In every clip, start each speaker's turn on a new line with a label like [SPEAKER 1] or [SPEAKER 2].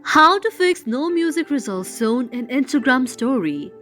[SPEAKER 1] How to fix no music results shown in Instagram story.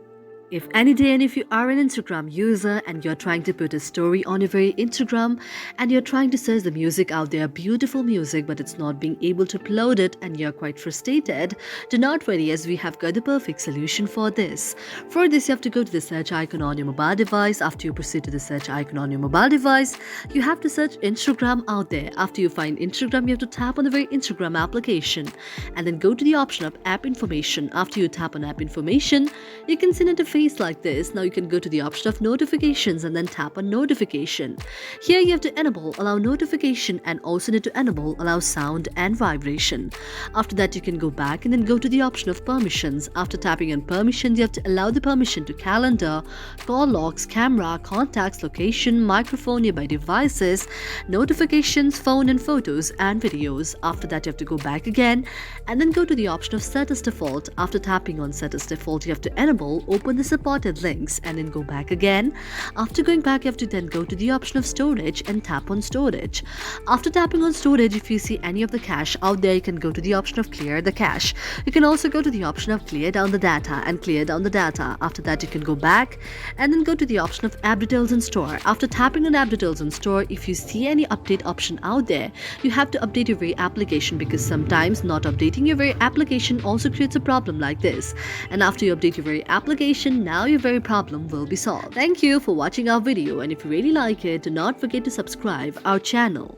[SPEAKER 1] If any day and if you are an Instagram user and you're trying to put a story on your very Instagram and you're trying to search the music out there, beautiful music, but it's not being able to upload it and you're quite frustrated, do not worry as we have got the perfect solution for this. For this, you have to go to the search icon on your mobile device. After you proceed to the search icon on your mobile device, you have to search Instagram out there. After you find Instagram, you have to tap on the very Instagram application and then go to the option of app information. After you tap on app information, you can see an interface like this. Now you can go to the option of notifications and then tap on notification. Here you have to enable allow notification and also need to enable allow sound and vibration. After that you can go back and then go to the option of permissions. After tapping on permissions, you have to allow the permission to calendar, call logs, camera, contacts, location, microphone, nearby devices, notifications, phone and photos and videos. After that you have to go back again and then go to the option of set as default. After tapping on set as default, you have to enable open the supported links and then go back again. After going back, you have to then go to the option of storage and tap on storage. After tapping on storage, if you see any of the cache out there, you can go to the option of clear the cache. You can also go to the option of clear down the data and clear down the data. After that, you can go back and then go to the option of app details and store. After tapping on app details and store, if you see any update option out there, you have to update your very application because sometimes not updating your very application also creates a problem like this. And after you update your very application, now your very problem will be solved. Thank you for watching our video, and if you really like it, do not forget to subscribe our channel.